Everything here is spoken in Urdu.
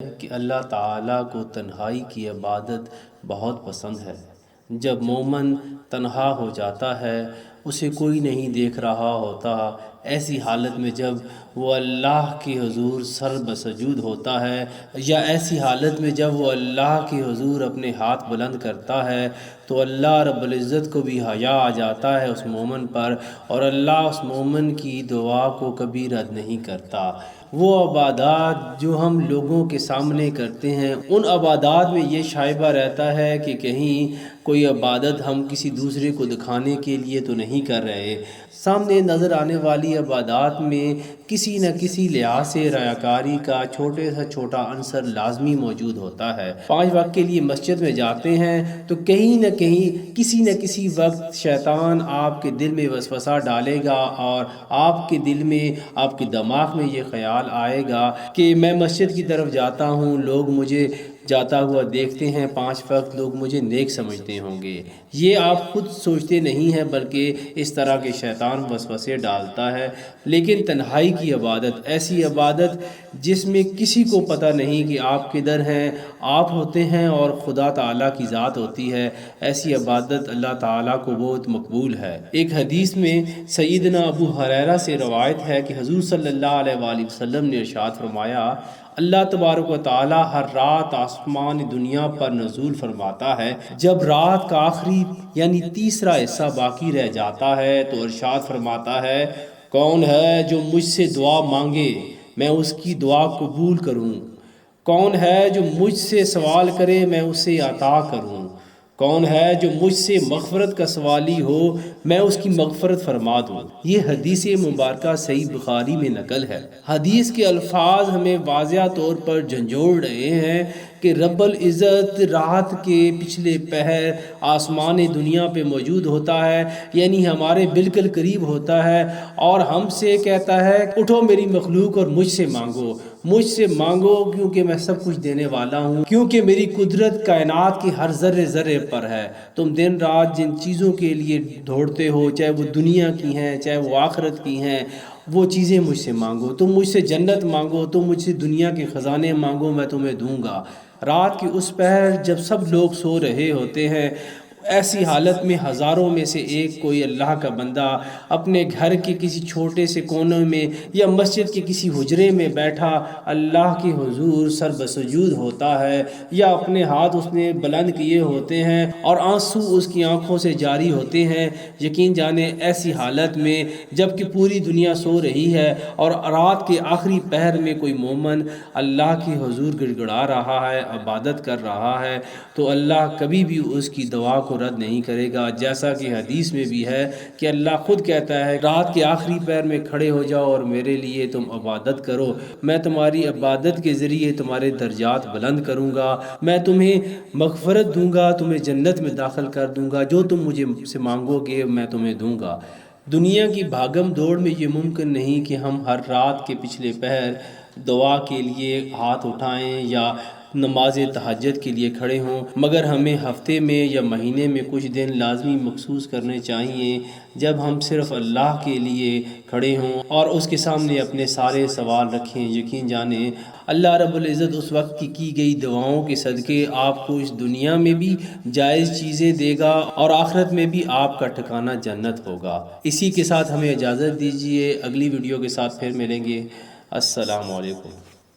کہ اللہ تعالیٰ کو تنہائی کی عبادت بہت پسند ہے۔ جب مومن تنہا ہو جاتا ہے، اسے کوئی نہیں دیکھ رہا ہوتا، ایسی حالت میں جب وہ اللہ کے حضور سر بسجود ہوتا ہے، یا ایسی حالت میں جب وہ اللہ کے حضور اپنے ہاتھ بلند کرتا ہے، تو اللہ رب العزت کو بھی حیا آ جاتا ہے اس مومن پر، اور اللہ اس مومن کی دعا کو کبھی رد نہیں کرتا۔ وہ عبادات جو ہم لوگوں کے سامنے کرتے ہیں، ان عبادات میں یہ شائبہ رہتا ہے کہ کہیں کوئی عبادت ہم کسی دوسرے کو دکھانے کے لیے تو نہیں کر رہے۔ سامنے نظر آنے والی عبادات میں کسی نہ کسی لحاظ سے ریاکاری کا چھوٹے سے چھوٹا عنصر لازمی موجود ہوتا ہے۔ 5 وقت کے لیے مسجد میں جاتے ہیں تو کہیں نہ کہیں کسی نہ کسی وقت شیطان آپ کے دل میں وسوسہ ڈالے گا، اور آپ کے دل میں، آپ کے دماغ میں یہ خیال آئے گا کہ میں مسجد کی طرف جاتا ہوں، لوگ مجھے جاتا ہوا دیکھتے ہیں، 5 وقت لوگ مجھے نیک سمجھتے ہوں گے۔ یہ آپ خود سوچتے نہیں ہیں، بلکہ اس طرح کے شیطان وسوسے ڈالتا ہے۔ لیکن تنہائی کی عبادت، ایسی عبادت جس میں کسی کو پتہ نہیں کہ آپ کدھر ہیں، آپ ہوتے ہیں اور خدا تعالیٰ کی ذات ہوتی ہے، ایسی عبادت اللہ تعالیٰ کو بہت مقبول ہے۔ ایک حدیث میں سیدنا ابو ہریرہ سے روایت ہے کہ حضور صلی اللہ علیہ وآلہ وسلم نے ارشاد فرمایا، اللہ تبارک و تعالیٰ ہر رات آسمان دنیا پر نزول فرماتا ہے۔ جب رات کا آخری یعنی تیسرا حصہ باقی رہ جاتا ہے تو ارشاد فرماتا ہے، کون ہے جو مجھ سے دعا مانگے میں اس کی دعا قبول کروں، کون ہے جو مجھ سے سوال کرے میں اسے عطا کروں، کون ہے جو مجھ سے مغفرت کا سوالی ہو میں اس کی مغفرت فرما دوں۔ یہ حدیث مبارکہ صحیح بخاری میں نقل ہے۔ حدیث کے الفاظ ہمیں واضح طور پر جھنجھوڑ رہے ہیں کہ رب العزت رات کے پچھلے پہر آسمان دنیا پہ موجود ہوتا ہے، یعنی ہمارے بالکل قریب ہوتا ہے، اور ہم سے کہتا ہے اٹھو میری مخلوق اور مجھ سے مانگو، مجھ سے مانگو کیونکہ میں سب کچھ دینے والا ہوں، کیونکہ میری قدرت کائنات کی ہر ذرے ذرے پر ہے۔ تم دن رات جن چیزوں کے لیے دوڑتے ہو، چاہے وہ دنیا کی ہیں چاہے وہ آخرت کی ہیں، وہ چیزیں مجھ سے مانگو۔ تم مجھ سے جنت مانگو، تم مجھ سے دنیا کے خزانے مانگو، میں تمہیں دوں گا۔ رات کی اس پہر جب سب لوگ سو رہے ہوتے ہیں، ایسی حالت میں ہزاروں میں سے ایک کوئی اللہ کا بندہ اپنے گھر کے کسی چھوٹے سے کونے میں یا مسجد کے کسی حجرے میں بیٹھا اللہ کے حضور سر بسجود ہوتا ہے، یا اپنے ہاتھ اس نے بلند کیے ہوتے ہیں اور آنسو اس کی آنکھوں سے جاری ہوتے ہیں۔ یقین جانے ایسی حالت میں جب کہ پوری دنیا سو رہی ہے اور رات کے آخری پہر میں کوئی مومن اللہ کے حضور گڑ گڑا رہا ہے، عبادت کر رہا ہے، تو اللہ کبھی بھی اس کی دعا کو رد نہیں کرے گا۔ جیسا کہ حدیث میں بھی ہے کہ اللہ خود کہتا ہے، رات کے آخری پہر میں کھڑے ہو جاؤ اور میرے لیے تم عبادت کرو، میں تمہاری عبادت کے ذریعے تمہارے درجات بلند کروں گا، میں تمہیں مغفرت دوں گا، تمہیں جنت میں داخل کر دوں گا، جو تم مجھے سے مانگو گے میں تمہیں دوں گا۔ دنیا کی بھاگم دوڑ میں یہ ممکن نہیں کہ ہم ہر رات کے پچھلے پہر دعا کے لیے ہاتھ اٹھائیں یا نماز تہجد کے لیے کھڑے ہوں، مگر ہمیں ہفتے میں یا مہینے میں کچھ دن لازمی مخصوص کرنے چاہیے جب ہم صرف اللہ کے لیے کھڑے ہوں اور اس کے سامنے اپنے سارے سوال رکھیں۔ یقین جانیں اللہ رب العزت اس وقت کی گئی دعاؤں کے صدقے آپ کو اس دنیا میں بھی جائز چیزیں دے گا اور آخرت میں بھی آپ کا ٹھکانہ جنت ہوگا۔ اسی کے ساتھ ہمیں اجازت دیجیے، اگلی ویڈیو کے ساتھ پھر ملیں گے۔ السلام علیکم۔